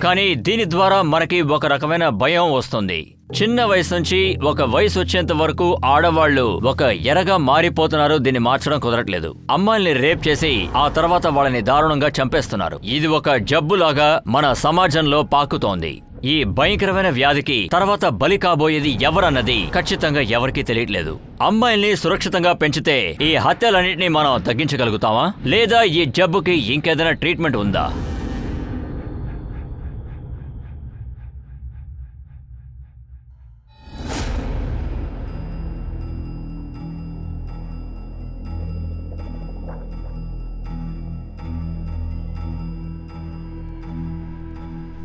కానీ దీని ద్వారా మనకి ఒక రకమైన భయం వస్తుంది. చిన్న వయసు నుంచి ఒక వయసు వచ్చేంత వరకు ఆడవాళ్లు ఒక ఎరగా మారిపోతున్నారు. దీన్ని మార్చడం కుదరట్లేదు. అమ్మాయిల్ని రేప్ చేసి ఆ తర్వాత వాళ్ళని దారుణంగా చంపేస్తున్నారు. ఇది ఒక జబ్బులాగా మన సమాజంలో పాకుతోంది. ఈ భయంకరమైన వ్యాధికి తర్వాత బలి కాబోయేది ఎవరన్నది ఖచ్చితంగా ఎవరికీ తెలియట్లేదు. అమ్మాయిల్ని సురక్షితంగా పెంచితే ఈ హత్యలన్నింటినీ మనం తగ్గించగలుగుతామా, లేదా ఈ జబ్బుకి ఇంకేదైనా ట్రీట్మెంట్ ఉందా?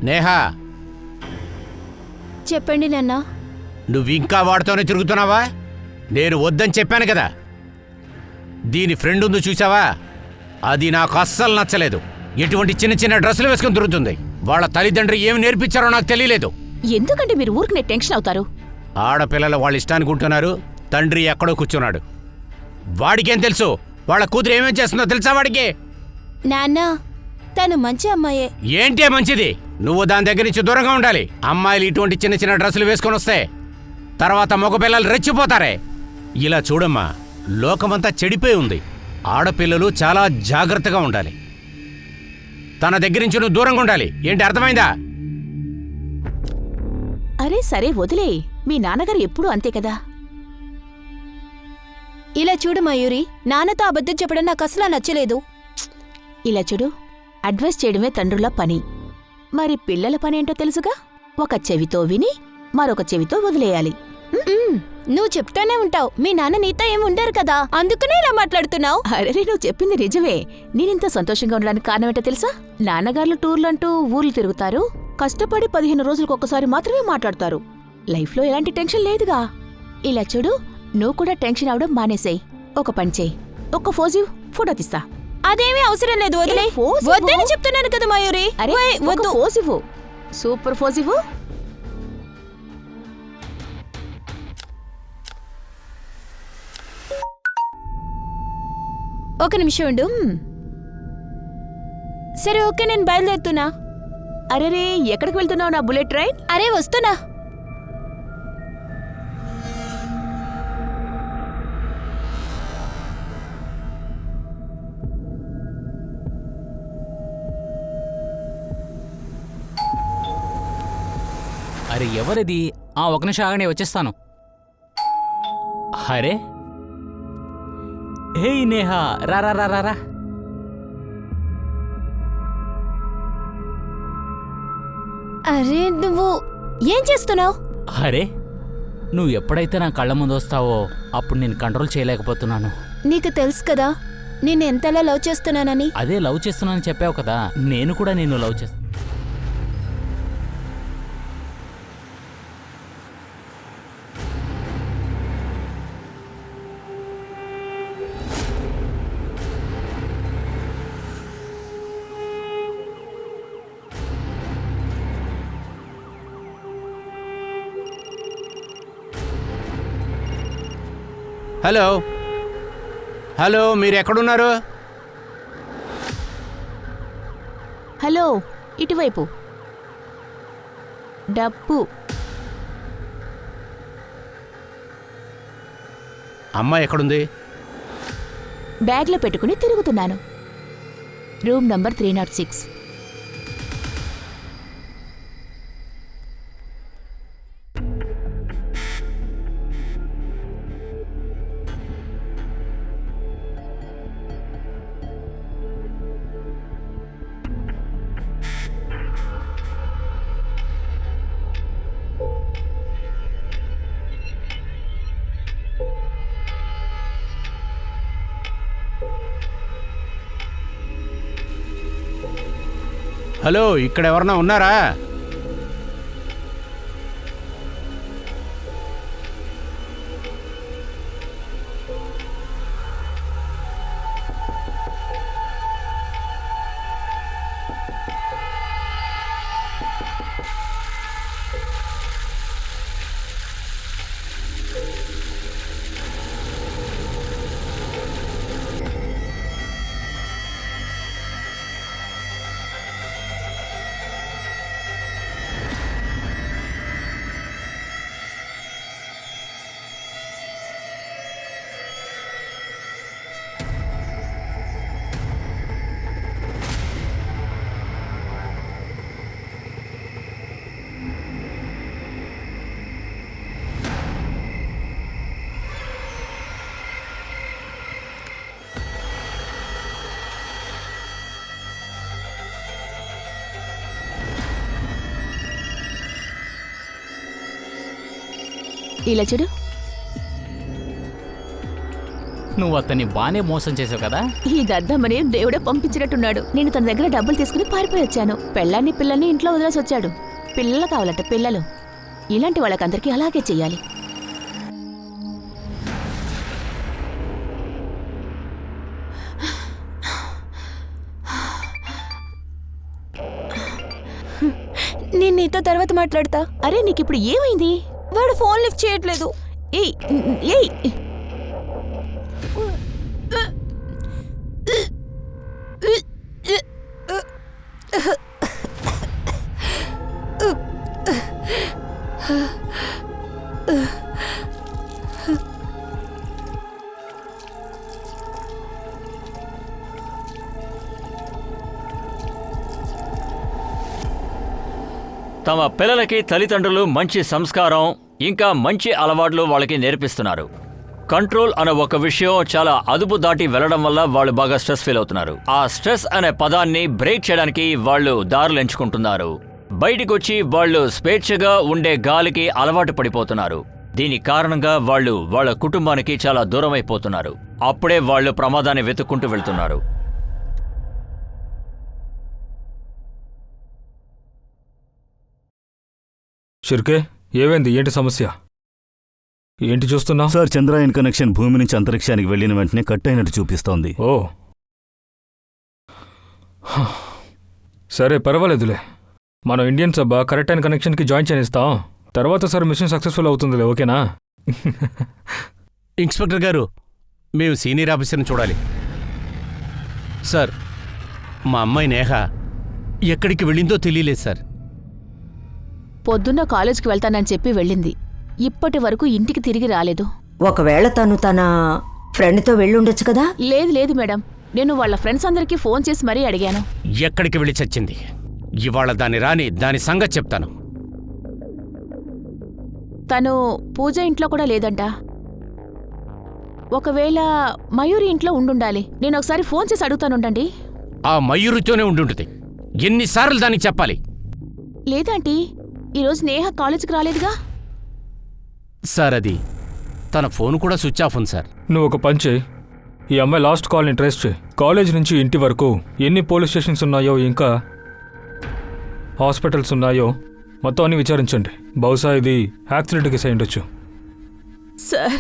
నేహా, చెప్పండి నాన్న. నువ్వింకా వాడితోనే తిరుగుతున్నావా? నేను వద్దని చెప్పాను కదా. దీని ఫ్రెండ్ ఉంది చూసావా, అది నాకు అస్సలు నచ్చలేదు. ఎటువంటి చిన్న చిన్న డ్రెస్సులు వేసుకుని తిరుగుతుంది. వాళ్ళ తల్లిదండ్రులు ఏమి నేర్పించారో నాకు తెలియలేదు. ఎందుకంటే మీరు ఊరికి టెన్షన్ అవుతారు. ఆడపిల్లలు వాళ్ళ ఇష్టానికి ఉంటున్నారు. తండ్రి ఎక్కడో కూర్చున్నాడు. వాడికేం తెలుసు వాళ్ళ కూతురు ఏమేం చేస్తుందో తెలుసా వాడికి? నాన్న, తను మంచి అమ్మాయే. ఏంటే మంచిది? నువ్వు దాని దగ్గర నుంచి దూరంగా ఉండాలి. అమ్మాయిలు ఇటువంటి చిన్న చిన్న డ్రెస్సులు వేసుకొని వస్తే తర్వాత మగపిల్లలు రెచ్చిపోతారే. ఇలా చూడమ్మా, లోకమంతా చెడిపోయి ఉంది. ఆడపిల్లలు చాలా జాగ్రత్తగా ఉండాలి. తన దగ్గర నుంచి నువ్వు దూరంగా ఉండాలి. ఏంటి, అర్థమైందా? అరే సరే వదిలే, మీ నాన్నగారు ఎప్పుడూ అంతే కదా. ఇలా చూడు మయూరి, నాన్నతో అబద్ధం చెప్పడం నాకు అసలు నచ్చలేదు. ఇలా చూడు, అడ్వైస్ చేయడమే తండ్రుల పని. మరి పిల్లల పనేంటో తెలుసుగా. ఒక చెవితో విని మరొక చెవితో వదిలేయాలి. నువ్వు చెప్తానే ఉంటావు. మీ నాన్న నీతో ఏమి ఉండరు కదా, అందుకనే ఇలా మాట్లాడుతున్నావు. అరే నువ్వు చెప్పింది నిజమే. నేనింత సంతోషంగా ఉండడానికి కారణం ఏంటో తెలుసా? నాన్నగారులు టూర్లంటూ ఊర్లు తిరుగుతారు. కష్టపడి 15 రోజులకు ఒక్కసారి మాత్రమే మాట్లాడతారు. లైఫ్లో ఎలాంటి టెన్షన్ లేదుగా. ఇలా చూడు, నువ్వు కూడా టెన్షన్ అవడం మానేసేయ్. ఒక పని చేయి, ఒక్క ఫోజివ్ ఫోటో తీస్తా. అదేమీ అవసరం లేదు, వదిలే. వద్దని చెప్తున్నాను కదా మయూరి. అరే వద్దు, ఫోజివ్, సూపర్ ఫోజివ్. ఒక నిమిషం ఉండు. సరే ఓకే, నేను బయలుదేరుతున్నా. అరే ఎక్కడికి వెళ్తున్నావు నా బుల్లెట్ ట్రైన్? అరే వస్తున్నా. అరే ఎవరిది? ఒక నిమిషం ఆగనే వచ్చేస్తాను. అరే హే నేహా, రా రా రా రా. అరే నువ్వు ఏం చేస్తున్నావు? అరే నువ్వు ఎప్పుడైతే నా కళ్ళ ముందు వస్తావో అప్పుడు నేను కంట్రోల్ చేయలేకపోతున్నాను. నీకు తెలుసు కదా నేను ఎంతలా లవ్ చేస్తున్నానని. అదే లవ్ చేస్తున్నానని చెప్పావు కదా, నేను కూడా నిన్ను లవ్ చేస్తా. హలో హలో, మీరు ఎక్కడున్నారు? హలో, ఇటువైపు. డబ్బు. అమ్మాయి ఎక్కడుంది? బ్యాగ్లో పెట్టుకుని తిరుగుతున్నాను. Room number 306. హలో, ఇక్కడ ఎవరన్నా ఉన్నారా? ఇలా చూడు. నువ్వు అతన్ని బానే మోసం చేసావు కదా. ఈ దద్దమ్మని దేవుడే పంపించినట్టున్నాడు. నేను తన దగ్గర డబ్బులు తీసుకుని పారిపోయి వచ్చాను. పెళ్ళాన్ని పిల్లల్ని ఇంట్లో వదిలేసి వచ్చాడు. పిల్లలు కావాలట, పిల్లలు. ఇలాంటి వాళ్ళకందరికీ అలాగే చెయ్యాలి. నేను నీతో తర్వాత మాట్లాడతా. అరే నీకిప్పుడు ఏమైంది? వాడు ఫోన్ లిఫ్ట్ చేయట్లేదు. ఏయ్ ఏయ్ తమ పిల్లలకి తల్లిదండ్రులు మంచి సంస్కారం ఇంకా మంచి అలవాట్లు వాళ్ళకి నేర్పిస్తున్నారు. కంట్రోల్ అనే ఒక విషయం చాలా అదుపు దాటి వెళ్లడం వల్ల వాళ్ళు బాగా స్ట్రెస్ ఫీల్ అవుతున్నారు. ఆ స్ట్రెస్ అనే పదాన్ని బ్రేక్ చేయడానికి వాళ్ళు దారులు ఎంచుకుంటున్నారు. బయటికొచ్చి వాళ్ళు స్వేచ్ఛగా ఉండే గాలికి అలవాటు పడిపోతున్నారు. దీని కారణంగా వాళ్ళు వాళ్ళ కుటుంబానికి చాలా దూరమైపోతున్నారు. అప్పుడే వాళ్ళు ప్రమాదాన్ని వెతుక్కుంటూ వెళ్తున్నారు. షిర్కే, ఏమైంది? ఏంటి సమస్య? ఏంటి చూస్తున్నావు? సార్, చంద్రయాన్ కనెక్షన్ భూమి నుంచి అంతరిక్షానికి వెళ్ళిన వెంటనే కట్ అయినట్టు చూపిస్తోంది. ఓ సరే, పర్వాలేదులే. మనం ఇండియన్ సబ్బా కరెక్ట్ అయిన కనెక్షన్కి జాయిన్ చేస్తాం. తర్వాత సార్ మిషన్ సక్సెస్ఫుల్ అవుతుందిలే, ఓకేనా? ఇన్స్పెక్టర్ గారు, మేము సీనియర్ ఆఫీసర్ని చూడాలి. సార్, మా అమ్మాయి నేహ ఎక్కడికి వెళ్ళిందో తెలియలేదు సార్. పొద్దున్న కాలేజ్కి వెళ్తానని చెప్పి వెళ్ళింది. ఇప్పటి వరకు ఇంటికి తిరిగి రాలేదు. ఒకవేళ తను తన ఫ్రెండ్తో వెళ్ళుండొచ్చు కదా. లేదు లేదు మేడం, నేను వాళ్ళ ఫ్రెండ్స్ అందరికీ ఫోన్ చేసి మరీ అడిగాను. ఎక్కడికి వెళ్ళి చచ్చింది? ఇవాళ దాని సంగతి చెప్తాను. తను పూజ ఇంట్లో కూడా లేదంట. ఒకవేళ మయూరి ఇంట్లో ఉండుండాలి. నేను ఒకసారి ఫోన్ చేసి అడుగుతానుండండి. ఆ మయూరితోనే ఉండుంటుంది. ఎన్నిసార్లు దానికి చెప్పాలి? లేదంటీ, ఈరోజు నేహ కాలేజీకి రాలేదుగా. సార్, అది తన ఫోన్ కూడా స్విచ్ ఆఫ్ ఉంది సార్. నువ్వు ఒక పని చేయి, ఈ అమ్మాయి లాస్ట్ కాల్ని ట్రేస్ చేయి. కాలేజ్ నుంచి ఇంటి వరకు ఎన్ని పోలీస్ స్టేషన్స్ ఉన్నాయో, ఇంకా హాస్పిటల్స్ ఉన్నాయో మొత్తం అన్ని విచారించండి. బహుశా ఇది యాక్సిడెంట్ కేసు అయి ఉండొచ్చు. సార్,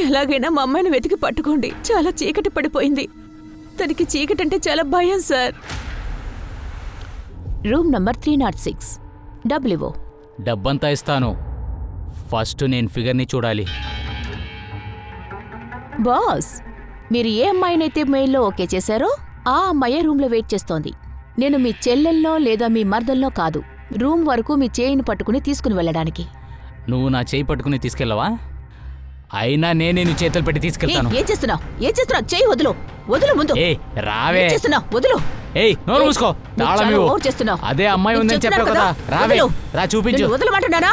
ఎలాగైనా మా అమ్మాయిని వెతికి పట్టుకోండి. చాలా చీకటి పడిపోయింది. తనకి చీకటంటే చాలా భయం సార్. Room number 306. డబ్బులివో. డబ్బంతా ఇస్తాను. ఫస్ట్ నేను ఫిగర్ని చూడాలి. బాస్, మీరు ఏ అమ్మాయినైతే మెయిల్లో ఓకే చేశారో ఆ అమ్మాయే రూమ్లో వెయిట్ చేస్తోంది. నేను మీ చెల్లెల్లో లేదా మీ మర్దల్లో కాదు, రూమ్ వరకు మీ చేయిని పట్టుకుని తీసుకుని వెళ్ళడానికి. నువ్వు నా చేయి పట్టుకుని తీసుకెళ్ళవా? అయినా నేనే నీ చేతులు పెట్టి తీసుకెళ్తాను. ఏం చేస్తున్నావు? చెయ్యి వదులు. వదులు ముందు. రావే. వదులు. నోరు మూసుకో. తాళం ఇవ్వు. అదే అమ్మాయి ఉందని చెప్పావు కదా. రావే, రా చూపించు. వదలమంటున్నానా?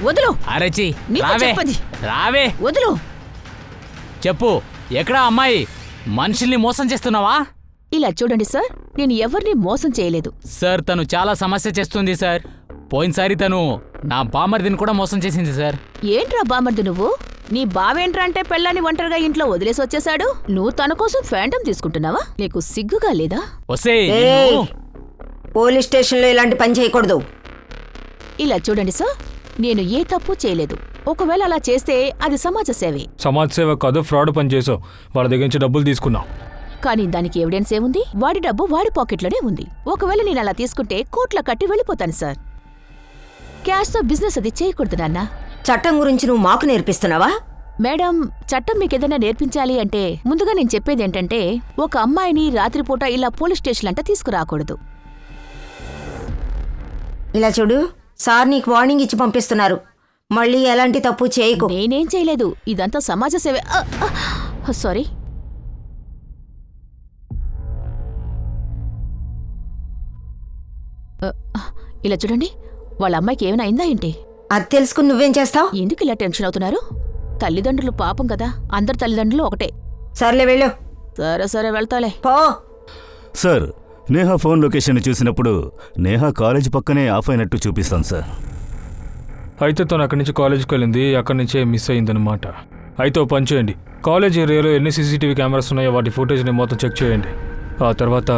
వదులు. అరచి రావే. వదులు. చెప్పు, ఎక్కడా అమ్మాయి? మనుషుల్ని మోసం చేస్తున్నావా? ఇలా చూడండి సార్, నేను ఎవరిని మోసం చేయలేదు సార్. తను చాలా సమస్య చేస్తుంది సార్. పోయినసారి తను నా బామర్దిని కూడా మోసం చేసింది సార్. ఏంట్రా బామర్ది నువ్వు? నీ బావేంట్రా అంటే పెళ్ళాన్ని ఒంటరిగా ఇంట్లో వదిలేసి వచ్చేశాడు. నువ్వు తన కోసం ఫ్యాంటమ్ తీసుకుంటున్నావా? నీకు సిగ్గుగా లేదా? పోలీస్ స్టేషన్లో ఇలాంటి పని చేయకూడదు. ఇలా చూడండి సార్, నేను ఏ తప్పు చేయలేదు. ఒకవేళ అలా చేస్తే అది సమాజ సేవే. సమాజ సేవ కాదు, ఫ్రాడ్ పని చేసావు. వాళ్ళ దగ్గర నుంచి డబ్బులు తీసుకున్నావు. కానీ దానికి ఎవిడెన్స్ ఏముంది? వాడి డబ్బు వాడి పాకెట్లోనే ఉంది. ఒకవేళ నేను అలా తీసుకుంటే కోట్ల కట్టి వెళ్ళిపోతాను సార్. క్యాష్తో బిజినెస్ అది చేయకూడదు నాన్న. చట్టం గురించి నువ్వు మాకు నేర్పిస్తున్నావా? మేడం, చట్టం మీకేదైనా నేర్పించాలి అంటే ముందుగా నేను చెప్పేది ఏంటంటే, ఒక అమ్మాయిని రాత్రిపూట ఇలా పోలీస్ స్టేషన్ అంట తీసుకురాకూడదు. ఇలా చూడు, సార్ నీకు వార్నింగ్ ఇచ్చి పంపిస్తున్నారు. మళ్ళీ ఎలాంటి తప్పు చేయకు. నేనేం చేయలేదు, ఇదంతా సమాజ సేవ. సారీ. ఇలా చూడండి, వాళ్ళ అమ్మాయికి ఏమైనా అయిందా ఏంటి? అది తెలుసుకుని నువ్వేం చేస్తావు? ఎందుకు ఇలా టెన్షన్ అవుతున్నారు? తల్లిదండ్రులు పాపం కదా, అందరు తల్లిదండ్రులు ఒకటే. సర్లే వెళ్ళు. సరే వెళ్తాలే. పో. సార్, నేహా ఫోన్ లొకేషన్ చూసినప్పుడు నేహా కాలేజ్ పక్కనే ఆఫ్ అయినట్టు చూపిస్తాను సార్. అయితే తను అక్కడి నుంచి కాలేజీకి వెళ్ళింది, అక్కడి నుంచే మిస్ అయిందనమాట. అయితే ఓ పని చేయండి, కాలేజ్ ఏరియాలో ఎన్ని సీసీటీవీ కెమెరాస్ ఉన్నాయో వాటి ఫుటేజ్ని మొత్తం చెక్ చేయండి. ఆ తర్వాత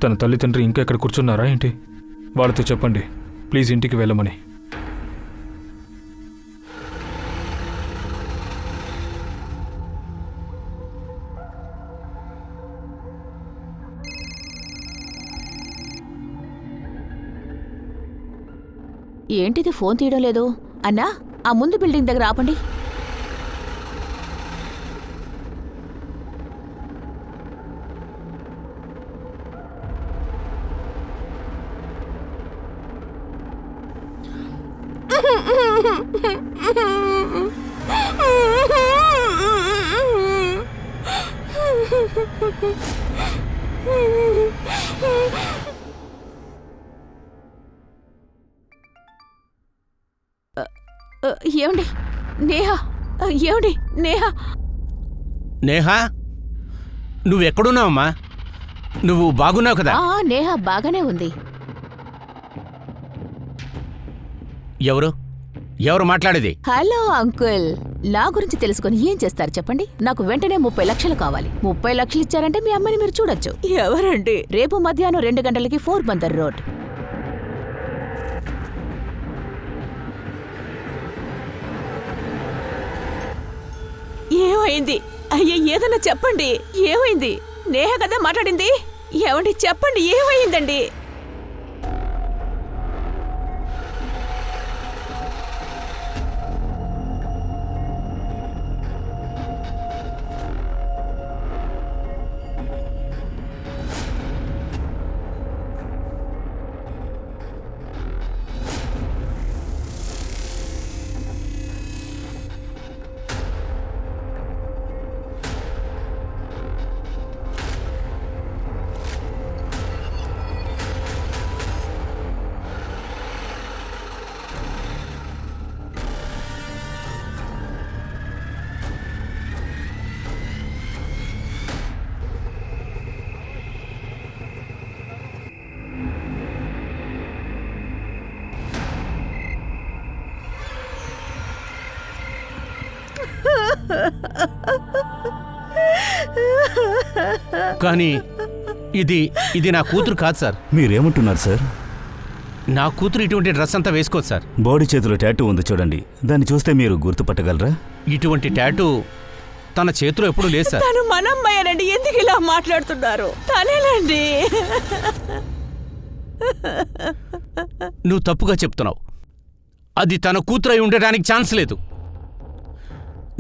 తన తల్లిదండ్రి ఇంకా ఇక్కడ కూర్చున్నారా ఏంటి, వాళ్ళతో చెప్పండి ప్లీజ్ ఇంటికి వెళ్ళమని. ఏంటిది ఫోన్ తీయడం లేదు? అన్నా, ఆ ముందు బిల్డింగ్ దగ్గర ఆపండి. ఏమండి నేహా, ఏమండి నేహా. నేహా, నువ్వెక్కడున్నావమ్మా? నువ్వు బాగున్నావు కదా? నేహా బాగానే ఉంది. ఎవరు మాట్లాడేది? హలో అంకుల్, నా గురించి తెలుసుకొని ఏం చేస్తారు చెప్పండి? నాకు వెంటనే 30 లక్షలు కావాలి. 30 లక్షలు ఇచ్చారంటే మీ అమ్మని మీరు చూడొచ్చు. ఎవరండి? రేపు మధ్యాహ్నం 2 గంటలకి 4 బందర్ రోడ్. ఏమైంది? అయ్యే ఏదన్నా చెప్పండి, ఏమైంది? నేహ కదా మాట్లాడింది. ఏమండి చెప్పండి, ఏమైందండి? కానీ ఇది నా కూతురు కాదు సార్. మీరేమంటున్నారు సార్? నా కూతురు ఇటువంటి డ్రెస్ అంతా వేసుకోదు సార్. బాడీ చేతిలో టాటూ ఉంది చూడండి, దాన్ని చూస్తే మీరు గుర్తుపట్టగలరా? ఇటువంటి టాటూ తన చేతిలో ఎప్పుడు లేదు సార్. తను మనమ్మాయనండి, ఎందుకు ఇలా మాట్లాడుతున్నారు? తనేనండి. నువ్వు తప్పుగా చెప్తున్నావు. అది తన కూతురు అయి ఉండడానికి ఛాన్స్ లేదు.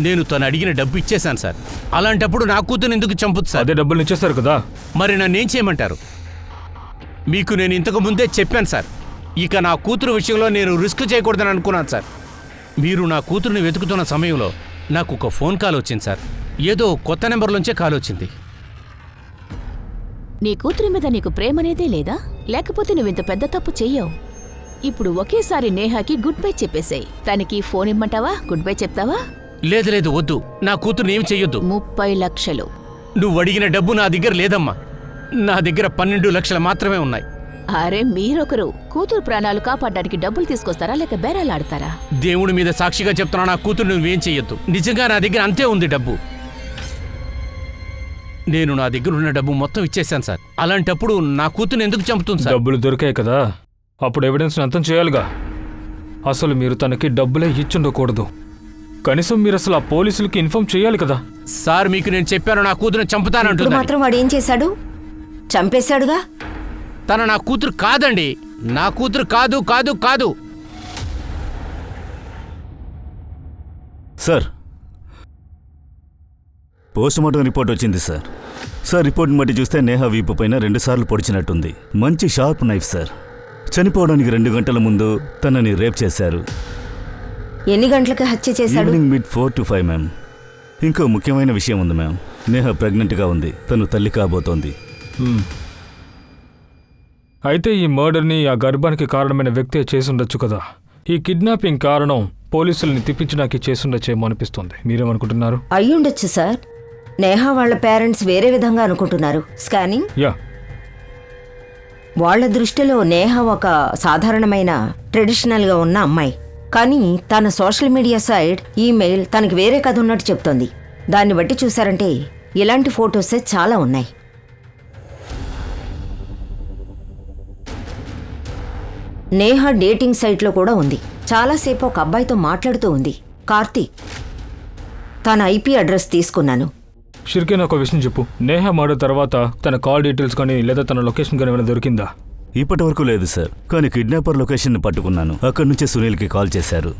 నేను తను అడిగిన డబ్బు ఇచ్చేశాను సార్. అలాంటప్పుడు నా కూతురు ఎందుకు చంపుతుంది సార్? అదే డబ్బులు ఇచ్చేస్తారు కదా. మరి నన్నేం చేయమంటారు? మీకు నేను ఇంతకు ముందే చెప్పాను సార్. ఇక నా కూతురు విషయంలో నేను రిస్క్ చేయకూడదని అనుకున్నాను సార్. మీరు నా కూతురుని వెతుకుతున్న సమయంలో నాకు ఒక ఫోన్ కాల్ వచ్చింది సార్. ఏదో కొత్త నెంబర్లోంచే కాల్ వచ్చింది. నీ కూతురి మీద నీకు ప్రేమనేదే లేదా? లేకపోతే నువ్వింత పెద్ద తప్పు చెయ్యవు. ఇప్పుడు ఒకేసారి నేహాకి గుడ్ బై చెప్పేసాయి. తనకి ఫోన్ ఇమ్మంటావా? గుడ్ బై చెప్తావా? లేదు వద్దు. నా కూతురుని ఏమి చెయ్యొద్దు. 30 లక్షలు. నువ్వు అడిగిన డబ్బు నా దగ్గర లేదమ్మా. నా దగ్గర 12 లక్షలు మాత్రమే ఉన్నాయి. అరే మీరొకరు కూతురు ప్రాణాలు కాపాడడానికి డబ్బులు తీసుకొస్తారా లేక బేరాలాడతారా? దేవుడి మీద సాక్షిగా చెప్తున్నా, నా కూతురు నువ్వేం చెయ్యొద్దు. నిజంగా నా దగ్గర అంతే ఉంది డబ్బు. నేను నా దగ్గర ఉన్న డబ్బు మొత్తం ఇచ్చేసాను సార్. అలాంటప్పుడు నా కూతురుని ఎందుకు చంపుతుంది సార్? డబ్బులు దొరికాయి కదా, అప్పుడు ఎవిడెన్స్ అంతం చేయాలిగా. అసలు మీరు తనకి డబ్బులే ఇచ్చుండకూడదు. కనీసం మీరు అసలు ఆ పోలీసులకి ఇన్ఫార్మ్ చేయాలి కదా. సార్ మీకు నేను చెప్పాను, నా కూతురుని చంపుతానంటుంది. మాత్రం వాడు ఏం చేశాడు? చంపేశాడుగా. తన నా కూతురు కాదండి. నా కూతురు కాదు కాదు కాదు. సార్, పోస్ట్మార్టం రిపోర్ట్ వచ్చింది సార్. సార్, రిపోర్ట్ని బట్టి చూస్తే నేహా వీపు పైన 2 సార్లు పొడిచినట్టుంది. మంచి షార్ప్ నైఫ్ సార్. చనిపోవడానికి 2 గంటల ముందు తనని రేప్ చేశారు. ఎన్ని గంటలకు హత్య చేశాడు? Evening mid 4 to 5 ma'am. ఇంకో ముఖ్యమైన విషయం ఉంది మ్యామ్. నేహా ప్రెగ్నెంట్గా ఉంది. తను తల్లి కాబోతోంది. అయితే ఈ మర్డర్ని ఆ గర్భానికి కారణమైన వ్యక్తే చేసుండొచ్చు కదా. ఈ కిడ్నాపింగ్ కారణం పోలీసుల్ని తిప్పించడానికి చేసుండొచ్చేమో అనిపిస్తుంది. మీరేమనుకుంటున్నారు? అయ్యుండొచ్చు సార్. నేహా వాళ్ళ పేరెంట్స్ వేరే విధంగా అనుకుంటున్నారు. స్కానింగ్. యా, వాళ్ల దృష్టిలో నేహా ఒక సాధారణమైన ట్రెడిషనల్గా ఉన్న అమ్మాయి. కానీ తన సోషల్ మీడియా సైడ్ ఈమెయిల్ తనకి వేరే కథ ఉన్నట్టు చెప్తోంది. దాన్ని బట్టి చూసారంటే ఇలాంటి ఫొటోసే చాలా ఉన్నాయి. నేహ డేటింగ్ సైట్లో కూడా ఉంది. చాలాసేపు ఒక అబ్బాయితో మాట్లాడుతూ ఉంది, కార్తీక్. తన ఐపీ అడ్రస్ తీసుకున్నాను. షిర్కే నాకు ఒక విషయం చెప్పు. నేహ మర్డర్ తర్వాత తన కాల్ డీటెయిల్స్ కానీ లేదా తన లొకేషన్ కానీ ఏమైనా దొరికిందా? ఇప్పటి వరకు లేదు సార్, కానీ కిడ్నాపర్ లొకేషన్ని పట్టుకున్నాను. అక్కడి నుంచే సునీల్కి కాల్ చేశారు.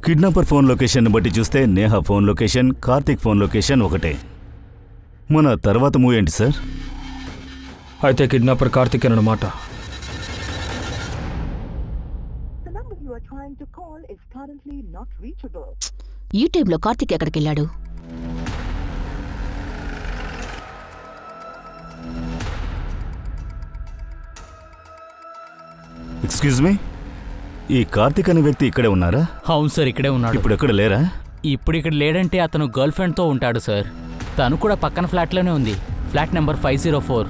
కిడ్నాపర్ ఫోన్ లొకేషన్ని బట్టి చూస్తే Neha phone location, Karthik phone location ఒకటే. మన తర్వాత మూవ్ ఏంటి సార్? అయితే కిడ్నాపర్ కార్తిక్ అన్నమాట. ఈ టైంలో కార్తిక్ ఎక్కడికెళ్ళాడు? ఎక్స్క్యూజ్ మీ, ఈ కార్తీక్ అనే వ్యక్తి ఇక్కడే ఉన్నారా? అవును సార్, ఇక్కడే ఉన్నాడు. ఇప్పుడు ఎక్కడ లేరా? ఇప్పుడు ఇక్కడ లేడంటే అతను గర్ల్ ఫ్రెండ్తో ఉంటాడు సార్. తను కూడా పక్కన ఫ్లాట్లోనే ఉంది, ఫ్లాట్ నెంబర్ 504.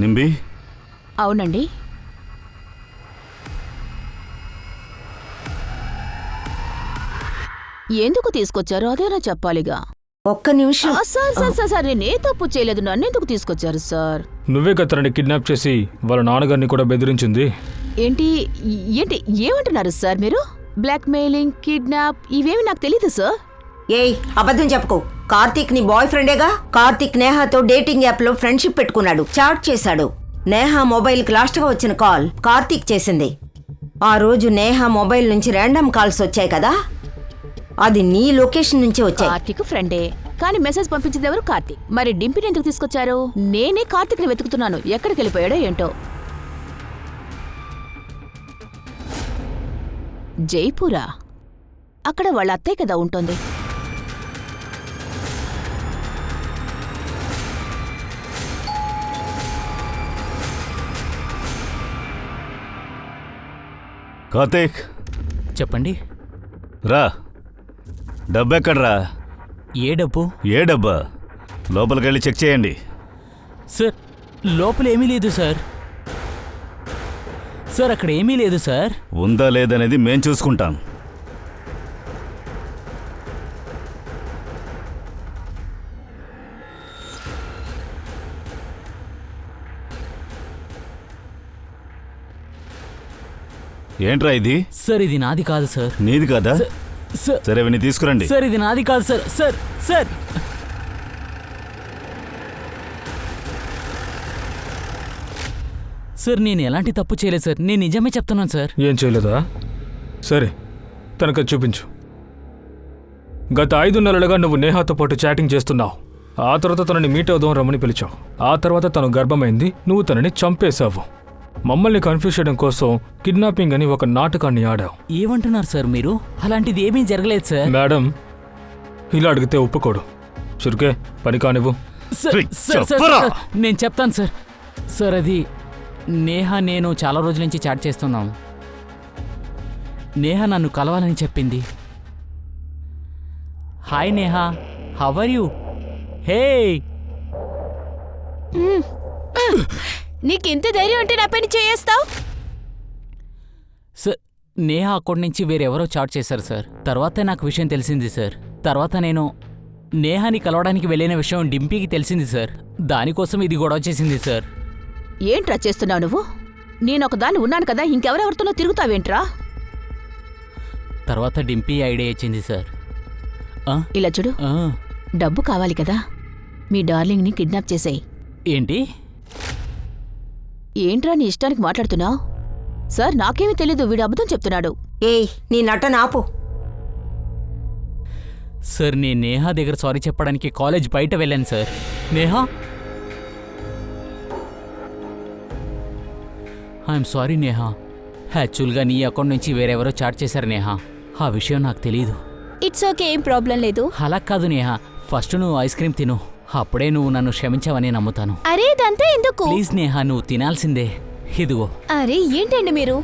నింబి, అవునండి. ఎందుకు తీసుకొచ్చారు అదేనా చెప్పాలిగా. ఒక్క నిమిషం. సార్ నేనే తప్పు చేయలేదు, నన్నెందుకు తీసుకొచ్చారు సార్? నువ్వే కతనని కిడ్నాప్ చేసి వాళ్ళ నాన్నగారిని కూడా బెదిరించింది. ఏంటి ఏంటి ఏమంటున్నారు సార్ మీరు? బ్లాక్ మెయిలింగ్, కిడ్నాప్ ఇవేమి నాకు తెలీదు సార్. ఏయ్, అబద్ధం చెప్పుకో. కార్తీక్ నీ బాయ్ ఫ్రెండేగా. కార్తీక్ నేహాతో డేటింగ్ యాప్లో ఫ్రెండ్షిప్ పెట్టుకున్నాడు, చాట్ చేశాడు. నేహా మొబైల్కి లాస్ట్గా వచ్చిన కాల్ కార్తీక్ చేసింది. ఆ రోజు నేహా మొబైల్ నుంచి ర్యాండమ్ కాల్స్ వచ్చాయి కదా, అది నీ లొకేషన్ నుంచి వచ్చాయి. కార్తీక్ ఫ్రెండే, కానీ మెసేజ్ పంపించింది ఎవరు? కార్తీక్. మరి డింపిని ఎందుకు తీసుకొచ్చారు? నేనే కార్తీక్ని వెతుకుతున్నాను, ఎక్కడికి వెళ్ళిపోయాడో ఏంటో. జైపూరా? అక్కడ వాళ్ళ అత్తయ్య కదా ఉంటుంది. కార్తీక్ చెప్పండి. రా. డబ్బెక్కడ్రా? ఏ డబ్బు? ఏ డబ్బా? లోపలికి వెళ్ళి చెక్ చేయండి. సార్ లోపల ఏమీ లేదు సార్. సార్ అక్కడ ఏమీ లేదు సార్. ఉందా లేదనేది మేం చూసుకుంటాం. ఏంట్రా ఇది? సార్ ఇది నాది కాదు సార్. నీది కాదా? సార్ సరే విని తీసుకురండి. సార్ ఇది నాది కాదు సార్. సార్ సార్ సార్ నేను ఎలాంటి తప్పు చేయలేదు సార్, నేను నిజమే చెప్తున్నాను సార్. ఏం చేయలేదా? సరే, తనకు చూపించు. గత 5 నెలలుగా నువ్వు నేహాతో పాటు చాటింగ్ చేస్తున్నావు. ఆ తర్వాత తనని మీట్ అవుదాం రమ్మని పిలిచావు. ఆ తర్వాత తను గర్భమైంది, నువ్వు తనని చంపేశావు. మమ్మల్ని కన్ఫ్యూజ్ చేయడం కోసం కిడ్నాపింగ్ అని ఒక నాటకాన్ని ఆడావు. ఏమంటున్నారు సార్ మీరు? అలాంటిది ఏమీ జరగలేదు సార్. మేడం, ఇలా అడిగితే ఒప్పుకోడు. చురుకే పని కానివ్వు. సార్, సార్, సార్, సార్, నేను చెప్తాను సార్. సార్ అది నేహా నేను చాలా రోజుల నుంచి చాట్ చేస్తున్నాం. నేహా నన్ను కలవాలని చెప్పింది. Hi Neha, how are you? Hey, నీకెంత ధైర్యం అంటే నా పని చేయేస్తావు? సార్ నేహా అక్కడి నుంచి వేరెవరో చాట్ చేశారు సార్. తర్వాతే నాకు విషయం తెలిసింది సార్. తర్వాత నేను నేహాని కలవడానికి వెళ్ళిన విషయం డింపీకి తెలిసింది సార్. దానికోసం ఇది గొడవ చేసింది సార్. ఏంట్రా చేస్తున్నావు నువ్వు? నేనొక దాన్ని ఉన్నాను కదా, ఇంకెవరెవరితోనో తిరుగుతావేంట్రా? తర్వాత డింపీ ఐడియా ఇచ్చింది సార్. ఇలా చూడు, డబ్బు కావాలి కదా, మీ డార్లింగ్ని కిడ్నాప్ చేసేయ్. ఏంటి? ఏంట్రా నీ ఇష్టానికి మాట్లాడుతున్నావు? సార్ నాకేమీ తెలీదు, వీడు అబద్ధం చెప్తున్నాడు. ఏయ్, నీ నటన ఆపు. సార్ నేను నేహా దగ్గర సారీ చెప్పడానికి కాలేజ్ బయట వెళ్ళాను sir. Neha, I'm sorry Neha. యాక్చువల్గా నీ అకౌంట్ నుంచి వేరెవరో చాట్ చేశారు నేహా. ఆ విషయం నాకు తెలీదు. ఇట్స్ ఓకే, ఏం ప్రాబ్లం లేదు. అలా కాదు నేహా, ఫస్ట్ నువ్వు ఐస్ క్రీమ్ తిను, అప్పుడే నువ్వు నన్ను క్షమించావని నమ్ముతాను. అరే ఇదంతా ఎందుకు? ప్లీజ్ నేహా, నువ్వు తినాల్సిందే. ఇదిగో. అరే ఏంటండి మీరు?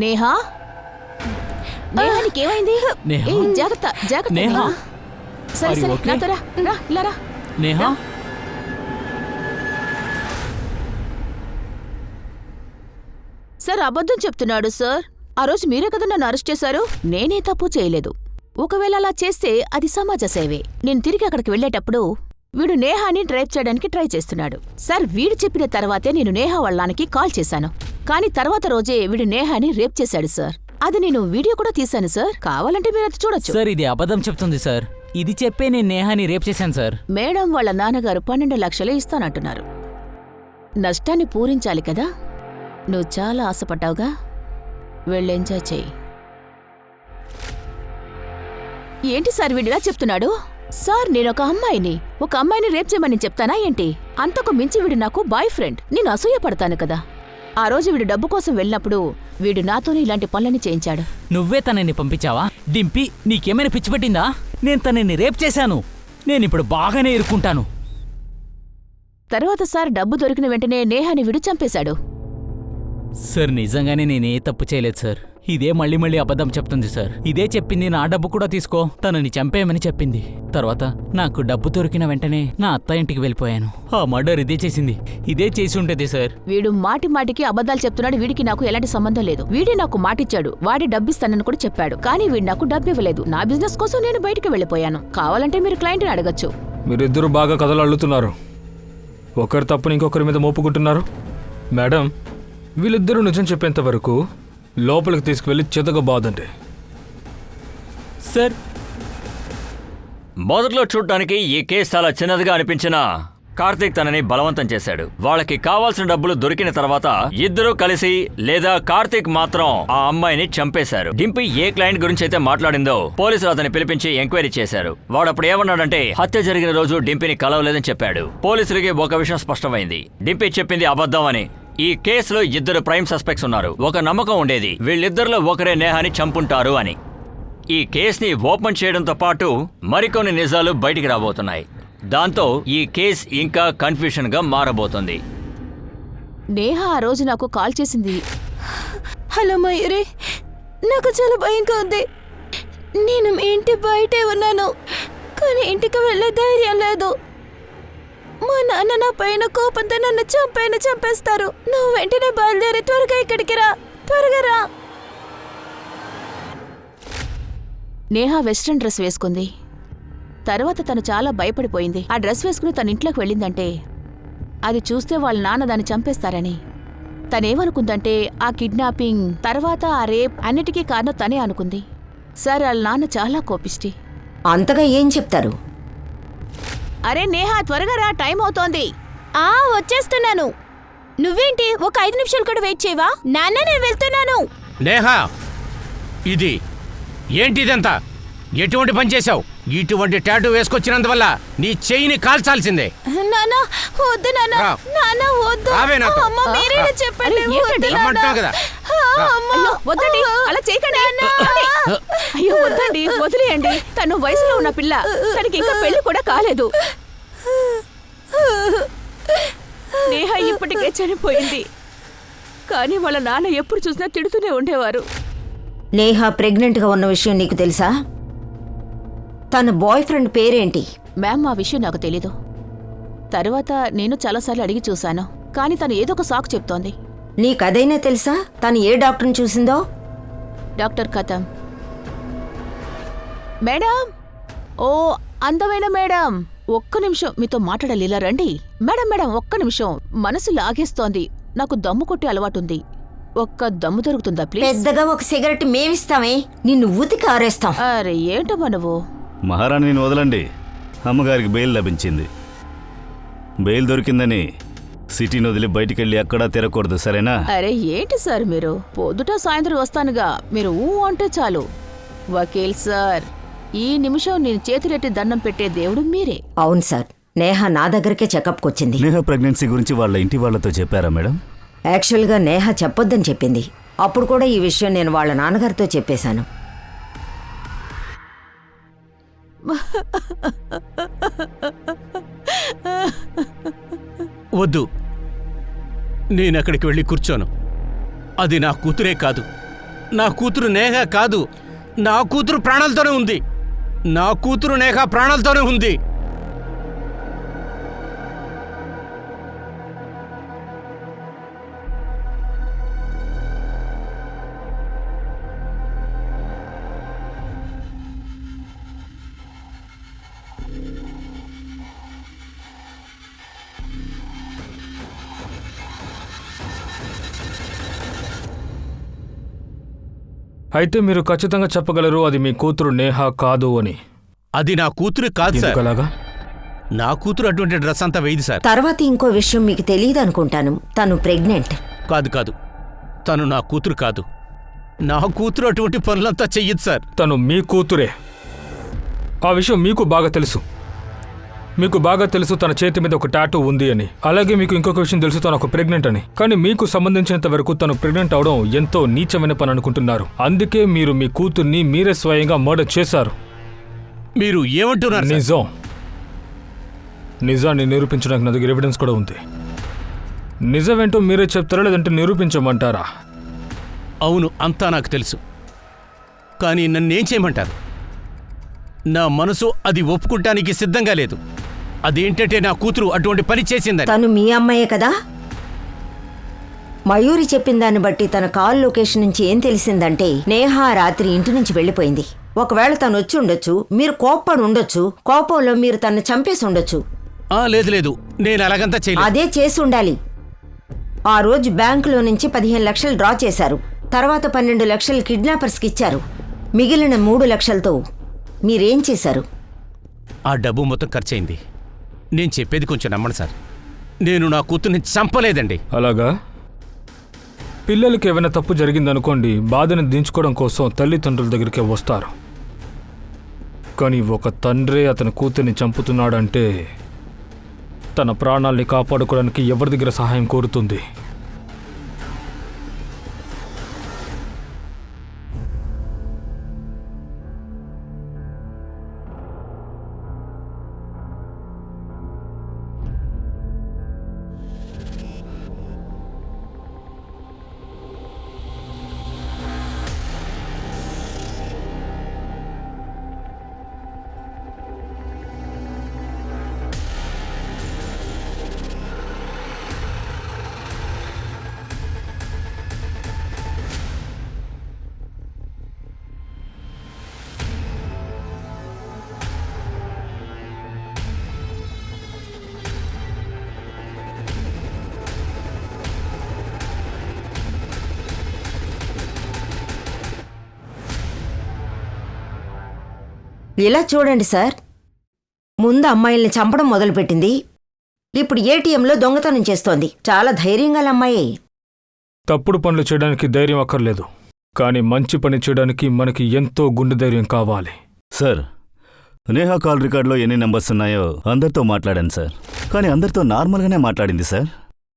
నేహా నేహా నీకేమైంది? నేహా? ఏయ్, జాగ్రత్త జాగ్రత్త నేహా? సరే Are you సరే okay? నాతో రా రా, ఇలా రా. నేహా సార్ అబద్ధం చెప్తున్నాడు సార్. ఆ రోజు మీరే కదా నన్ను అరెస్ట్ చేశారు. నేనే తప్పు చేయలేదు. ఒకవేళ అలా చేస్తే అది సమాజ సేవే. నేను తిరిగి అక్కడికి వెళ్ళేటప్పుడు వీడు నేహాని డ్రైవ్ చేయడానికి ట్రై చేస్తున్నాడు. సార్ వీడు చెప్పిన తర్వాతే నేను నేహా వాళ్ళకి కాల్ చేశాను. కానీ తర్వాత రోజే వీడు నేహాని రేప్ చేశాడు సార్. అది నేను వీడియో కూడా తీశాను సార్. కావాలంటే మీరు అది చూడొచ్చు. సార్ ఇది అబద్ధం చెప్తుంది సార్. ఇది చెప్పే నేను నేహాని రేప్ చేశాను సార్. మేడం వాళ్ళ నాన్నగారు 12 లక్షలు ఇస్తానంటున్నారు. నష్టాన్ని పూరించాలి కదా. నువ్వు చాలా ఆశపడ్డావుగా, వెళ్ళెంజాయ్ చెయ్యి. ఏంటి సార్ వీడిలా చెప్తున్నాడు? సార్ నేనొక అమ్మాయిని రేప్ చేయమని చెప్తానా ఏంటి? అంతకు మించి వీడు నాకు బాయ్ ఫ్రెండ్. నేను అసూయపడతాను కదా. ఆ రోజు వీడు డబ్బు కోసం వెళ్ళినప్పుడు వీడు నాతోనే ఇలాంటి పనులని చేయించాడు. నువ్వే తనని పంపించావా? డింపి నీకేమైనా పిచ్చి పట్టిందా? నేను తనని రేప్ చేశాను. నేనిప్పుడు బాగానే ఇరుక్కుంటాను. తర్వాత సార్ డబ్బు దొరికిన వెంటనే నేహాని వీడు చంపేశాడు. సార్ నిజంగానే నేనే తప్పు చేయలేదు సార్. ఇదే మళ్ళీ మళ్ళీ అబద్ధం చెప్తుంది సార్. ఇదే చెప్పింది నా డబ్బు కూడా తీసుకో, తనని చంపేయమని చెప్పింది. తర్వాత నాకు డబ్బు దొరికిన వెంటనే నా అత్త ఇంటికి వెళ్ళిపోయాను. ఆ మర్డర్ ఇదే చేసింది. ఇదే చేసి ఉంటుంది సార్. వీడు మాటి మాటికి అబద్ధాలు చెప్తున్నాడు. వీడికి నాకు ఎలాంటి సంబంధం లేదు. వీడే నాకు మాటిచ్చాడు. వాడి డబ్బిస్తానని కూడా చెప్పాడు. కానీ వీడు నాకు డబ్బు ఇవ్వలేదు. నా బిజినెస్ కోసం నేను బయటికి వెళ్ళిపోయాను. కావాలంటే మీరు క్లయింట్ని అడగచ్చు. మీరిద్దరూ బాగా కథలు అల్లుతున్నారు. ఒకరి తప్పుని ఇంకొకరి మీద మోపుకుంటున్నారు. మేడం, వీళ్ళిద్దరూ నిజం చెప్పేంత వరకు లోపలికి తీసుకువెళ్ళి చెతగా బాదండి. సార్ మొదట్లో చూడ్డానికి ఈ కేసు చాలా చిన్నదిగా అనిపించినా కార్తీక్ తనని బలవంతం చేశాడు. వాళ్ళకి కావాల్సిన డబ్బులు దొరికిన తర్వాత ఇద్దరూ కలిసి లేదా కార్తీక్ మాత్రం ఆ అమ్మాయిని చంపేశారు. డింపి ఏ క్లయింట్ గురించి అయితే మాట్లాడిందో పోలీసులు అతన్ని పిలిపించి ఎంక్వైరీ చేశారు. వాడప్పుడు ఏమన్నాడంటే హత్య జరిగిన రోజు డింపిని కలవలేదని చెప్పాడు. పోలీసులకి ఒక విషయం స్పష్టమైంది, డింపి చెప్పింది అబద్ధం అని. ఈ కేసులో ఇద్దరు ప్రైమ్ సస్పెక్ట్స్ ఉన్నారు. ఒక నమ్మకం ఉండేది, వీళ్ళిద్దరిలో ఒకరే నేహాని చంపుంటారు అని. ఈ కేసుని ఓపెన్ చేయడంతో పాటు మరికొన్ని నిజాలు బయటికి రాబోతున్నాయి. దాంతో ఈ కేస్ ఇంకా కన్ఫ్యూషన్ గా మారబోతుంది. నేహా ఆ రోజు నాకు కాల్ చేసింది. హలో మయూరి, నాకు చాలా భయంగా ఉంది. నేను మీ ఇంటి బయటే ఉన్నాను, కానీ ఇంటికి వెళ్ళే ధైర్యం లేదు. మా నాన్న నా పైన కోపంతో నన్ను చంపేస్తారు. నువ్వు వెంటనే బయలుదేరి త్వరగా ఇక్కడికి రా, త్వరగా రా. నేహా వెస్ట్రన్ డ్రెస్ వేసుకుంది. తర్వాత తను చాలా భయపడిపోయింది. ఆ డ్రెస్ వేసుకుని తన ఇంట్లోకి వెళ్ళిందంటే అది చూస్తే వాళ్ళ నాన్న దాన్ని చంపేస్తారని. తనేమనుకుందంటే ఆ కిడ్నాపింగ్ తర్వాత ఆ రేప్ అన్నిటికీ కారణం తనే అనుకుంది. సార్ వాళ్ళ నాన్న చాలా కోపిష్టి. అంతగా ఏం చెప్తారు? అరే నేహా త్వరగా రా, టైం అవుతోంది. వచ్చేస్తున్నాను. నువ్వేంటి ఒక 5 నిమిషాలు కూడా వెయిట్ చేయవా? నాన్న నేను వెళ్తున్నాను. నేహా, ఇది ఏంటిదంతా? ఎటువంటి పని చేశావు? ఇటువంటి టాటూ వేసుకొచ్చినందువల్ల నీ చెయ్యిని కాల్చాల్సిందే. నాన్న వద్దు, నాన్న రా. నాన్న వద్దు. రావే నాతో. అమ్మ మీరే చెప్పండి. రమ్మంటున్నావు కదా. అయ్యో వద్దండి, అలా చేయకండి. అయ్యో వద్దండి, వదిలేయండి. తను వయసులో ఉన్న పిల్ల, తనకి ఇంకా పెళ్లి కూడా కాలేదు. నేహ ఇప్పటికే చనిపోయింది. కానీ వాళ్ళ నాన్న ఎప్పుడు చూసినా తిడుతూనే ఉండేవారు. నేహా ప్రెగ్నెంట్గా ఉన్న విషయం నీకు తెలుసా? తన బాయ్ ఫ్రెండ్ పేరేంటి? మ్యామ్ ఆ విషయం నాకు తెలీదు. తర్వాత నేను చాలాసార్లు అడిగి చూశాను, కానీ తను ఏదో ఒక సాకు చెప్తోంది. నీకదైనా తెలుసా తను ఏ డాక్టర్ని చూసిందో? డాక్టర్ కథం. మేడం, ఓ అందమైన మేడం, ఒక్క నిమిషం మీతో మాట్లాడాలి, ఇలా రండి. మేడం మేడం ఒక్క నిమిషం, మనసు లాగేస్తోంది. నాకు దమ్ము కొట్టే అలవాటుంది. ఒక్క దమ్ము దొరుకుతుందా ప్లీజ్? పెద్దగా ఒక సిగరెట్ మేమిస్తామే, నిన్ను ఊతికి ఆరేస్తాం. అరే ఏంటమ్మా నువ్వు? మహారాణిని వదలండి. అమ్మగారికి బెయిల్ లభించింది. బెయిల్ దొరికిందని సిటీని వదిలి బయటికెళ్ళి ఎక్కడా తిరగకూడదు, సరేనా? అరే ఏంటి సార్ మీరు? పొద్దుట సాయంత్రం వస్తానుగా, మీరు ఊ అంటే చాలు. వకీల్ సార్, ఈ నిమిషం నేను చేతులెట్టి దండం పెట్టే దేవుడు మీరే. అవును సార్, నేహా నా దగ్గరకే చెకప్కి వచ్చింది. నేహ ప్రెగ్నెన్సీ గురించి వాళ్ళ ఇంటి వాళ్ళతో చెప్పారా మేడం? యాక్చువల్గా నేహా చెప్పొద్దని చెప్పింది. అప్పుడు కూడా ఈ విషయం నేను వాళ్ళ నాన్నగారితో చెప్పేశాను. వద్దు, నేనక్కడికి వెళ్ళి కూర్చోను. అది నా కూతురే కాదు, నా కూతురు నేహ కాదు, నా కూతురు ప్రాణాలతోనే ఉంది. నా కూతురు నేహ ప్రాణాలతోనే ఉంది. అయితే మీరు ఖచ్చితంగా చెప్పగలరు అది మీ కూతురు నేహ కాదు అని. అది నా కూతురు కాదు సార్. ఎందుకలాగా? నా కూతురు అటువంటి డ్రెస్ అంతా వేయదు సార్. తర్వాత ఇంకో విషయం మీకు తెలియదు అనుకుంటాను, తను ప్రెగ్నెంట్. కాదు కాదు, తను నా కూతురు కాదు. నా కూతురు అటువంటి పనులంతా చెయ్యదు సార్. తను మీ కూతురే. ఆ విషయం మీకు బాగా తెలుసు. మీకు బాగా తెలుసు తన చేతి మీద ఒక టాటూ ఉంది అని. అలాగే మీకు ఇంకొక విషయం తెలుసు, తను ఒక ప్రెగ్నెంట్ అని. కానీ మీకు సంబంధించినంత వరకు తను ప్రెగ్నెంట్ అవడం ఎంతో నీచమైన పని అనుకుంటున్నారు. అందుకే మీరు మీ కూతుర్ని మీరే స్వయంగా మర్డర్ చేశారు. మీరు ఏమంటున్నారు సార్? నిజం. నిజాన్ని నిరూపించడానికి నా దగ్గర ఎవిడెన్స్ కూడా ఉంది. నిజమేంటో మీరే చెప్తారా లేదంటే నిరూపించమంటారా? అవును, అంతా నాకు తెలుసు. కానీ నన్నేం చేయమంటారు? నా మనసు అది ఒప్పుకుంటానికి సిద్ధంగా లేదు. అదేంటంటే నా కూతురు అటువంటి పని చేసిందని. తను మీ అమ్మాయే కదా? మయూరి చెప్పిన దాన్ని బట్టి తన కాల్ లొకేషన్ నుంచి ఏం తెలిసిందంటే నేహ రాత్రి ఇంటి నుంచి వెళ్ళిపోయింది. ఒకవేళ తను వచ్చి ఉండొచ్చు, మీరు కోప్పడి ఉండొచ్చు, కోపంలో మీరు తను చంపేసి ఉండొచ్చు. లేదు లేదు, నేను అలాగంతా చేయలేదు. అదే చేసి ఉండాలి. ఆ రోజు బ్యాంకులో నుంచి 15 లక్షలు డ్రా చేశారు. తర్వాత 12 లక్షలు కిడ్నాపర్స్కి ఇచ్చారు. మిగిలిన 3 లక్షలతో మీరేం చేశారు? ఆ డబ్బు మొత్తం ఖర్చయింది. నేను చెప్పేది కొంచెం నమ్మండి సార్. నేను నా కూతుర్ని చంపలేదండి. అలాగా? పిల్లలకి ఏమైనా తప్పు జరిగిందనుకోండి, బాధని దించుకోవడం కోసం తల్లిదండ్రుల దగ్గరికి వస్తారు. కానీ ఒక తండ్రే అతని కూతుర్ని చంపుతున్నాడంటే తన ప్రాణాల్ని కాపాడుకోవడానికి ఎవరి దగ్గర సహాయం కోరుతుంది? ఇలా చూడండి సార్, ముందు అమ్మాయిల్ని చంపడం మొదలుపెట్టింది, ఇప్పుడు ఏటీఎంలో దొంగతనం చేస్తోంది. చాలా ధైర్యంగా అమ్మాయి. తప్పుడు పనులు చేయడానికి ధైర్యం అక్కర్లేదు, కానీ మంచి పని చేయడానికి మనకి ఎంతో గుండె ధైర్యం కావాలి. సార్, నేహా కాల్ రికార్డులో ఎన్ని నెంబర్స్ ఉన్నాయో అందరితో మాట్లాడాను సార్. కానీ అందరితో నార్మల్గానే మాట్లాడింది సార్.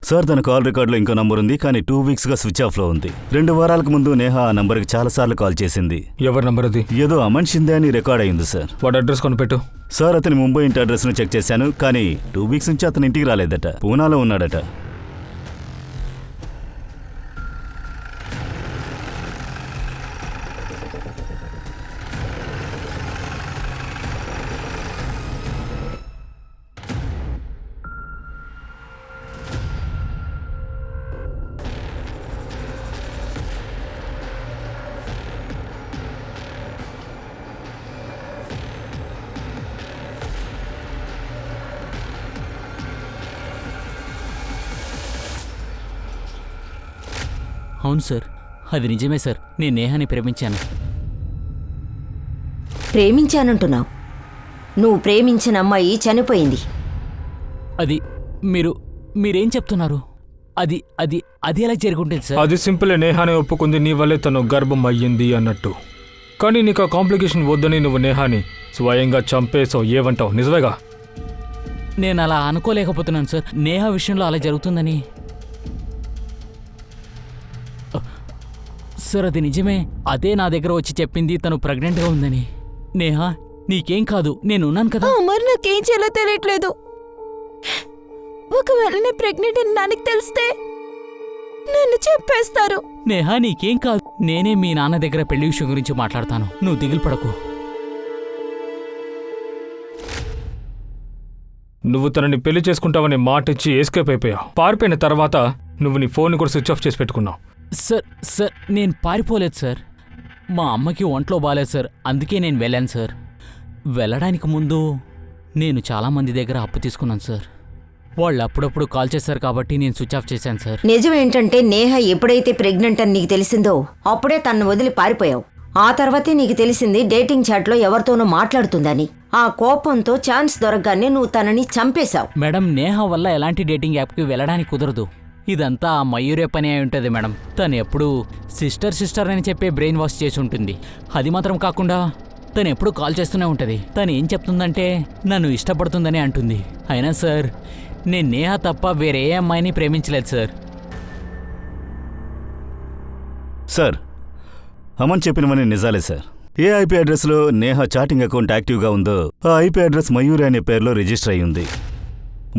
సార్, తన కాల్ రికార్డులో ఇంకో నంబర్ ఉంది, కానీ 2 వీక్స్గా స్విచ్ ఆఫ్లో ఉంది. 2 వారాలకు ముందు నేహా ఆ నంబర్కి చాలాసార్లు కాల్ చేసింది. ఎవరి నంబర్ అది? ఏదో అమన్ షిందే అని రికార్డ్ అయింది సార్. వాడి అడ్రస్ కొనిపెట్టు. సార్, అతని ముంబై ఇంటి అడ్రస్ను చెక్ చేశాను, కానీ 2 వీక్స్ నుంచి అతని ఇంటికి రాలేదట. పూనాలో ఉన్నాడట. అవును సార్, అది నిజమే సార్. నేను నేహాని ప్రేమించాను. ప్రేమించానంటున్నావు? నువ్వు ప్రేమించిన అమ్మాయి చనిపోయింది. అది మీరేం చెప్తున్నారు? అది అది అది ఎలా జరుగుంటుంది సార్? అది సింపుల్. నేహాని ఒప్పుకుంది, నీ వల్లే తను గర్భం అయ్యింది అన్నట్టు. కానీ నీకు ఆ కాంప్లికేషన్ వద్దని నువ్వు నేహాని స్వయంగా చంపేసావు. ఏమంటావు? నిజమేగా? నేను అలా అనుకోలేకపోతున్నాను సార్. నేహా విషయంలో అలా జరుగుతుందని. సార్, అది నిజమే. అదే నా దగ్గర వచ్చి చెప్పింది తను ప్రెగ్నెంట్గా ఉందని. నేహా, నీకేం కాదు, నేనున్నాను కదా. మరి నాకేం చేయాలో తెలియట్లేదు. ఒకవేళ నేను ప్రెగ్నెంట్ అని నాన్నకి తెలిస్తే నన్ను చెప్పేస్తారు. నేహా నీకేం కాదు. నేనే మీ నాన్న దగ్గర పెళ్లి విషయం గురించి మాట్లాడతాను. నువ్వు దిగులు పడకు. నువ్వు తనని పెళ్లి చేసుకుంటావని మాట ఇచ్చి ఎస్కేప్ అయిపోయావు. పారిపోయిన తర్వాత నువ్వు నీ ఫోన్ కూడా స్విచ్ ఆఫ్ చేసి పెట్టుకున్నావు. సార్ నేను పారిపోలేదు సార్. మా అమ్మకి ఒంట్లో బాలేదు సార్, అందుకే నేను వెళ్ళాను సార్. వెళ్ళడానికి ముందు నేను చాలామంది దగ్గర అప్పు తీసుకున్నాను సార్. వాళ్ళు అప్పుడప్పుడు కాల్ చేశారు కాబట్టి నేను స్విచ్ ఆఫ్ చేశాను సార్. నిజం ఏంటంటే నేహ ఎప్పుడైతే ప్రెగ్నెంట్ అని నీకు తెలిసిందో అప్పుడే తన్ను వదిలి పారిపోయావు. ఆ తర్వాతే నీకు తెలిసింది డేటింగ్ చాట్లో ఎవరితోనో మాట్లాడుతుందని. ఆ కోపంతో ఛాన్స్ దొరకగానే నువ్వు తనని చంపేశావు. మేడం, నేహ వల్ల ఎలాంటి డేటింగ్ యాప్కి వెళ్ళడానికి కుదరదు. ఇదంతా ఆ మయూరే పని అయి ఉంటుంది మేడం. తను ఎప్పుడూ సిస్టర్ అని చెప్పే బ్రెయిన్ వాష్ చేసి ఉంటుంది. అది మాత్రం కాకుండా తను ఎప్పుడూ కాల్ చేస్తూనే ఉంటుంది. తను ఏం చెప్తుందంటే నన్ను ఇష్టపడుతుందని అంటుంది. అయినా సార్, నేను నేహ తప్ప వేరే ఏ అమ్మాయిని ప్రేమించలేదు సార్. సార్, అమన్ చెప్పినవన్నీ నిజాలే సార్. ఏ ఐపీ అడ్రస్లో నేహ చాటింగ్ అకౌంట్ యాక్టివ్గా ఉందో ఆ ఐపీ అడ్రస్ మయూరి అనే పేరులో రిజిస్టర్ అయి ఉంది.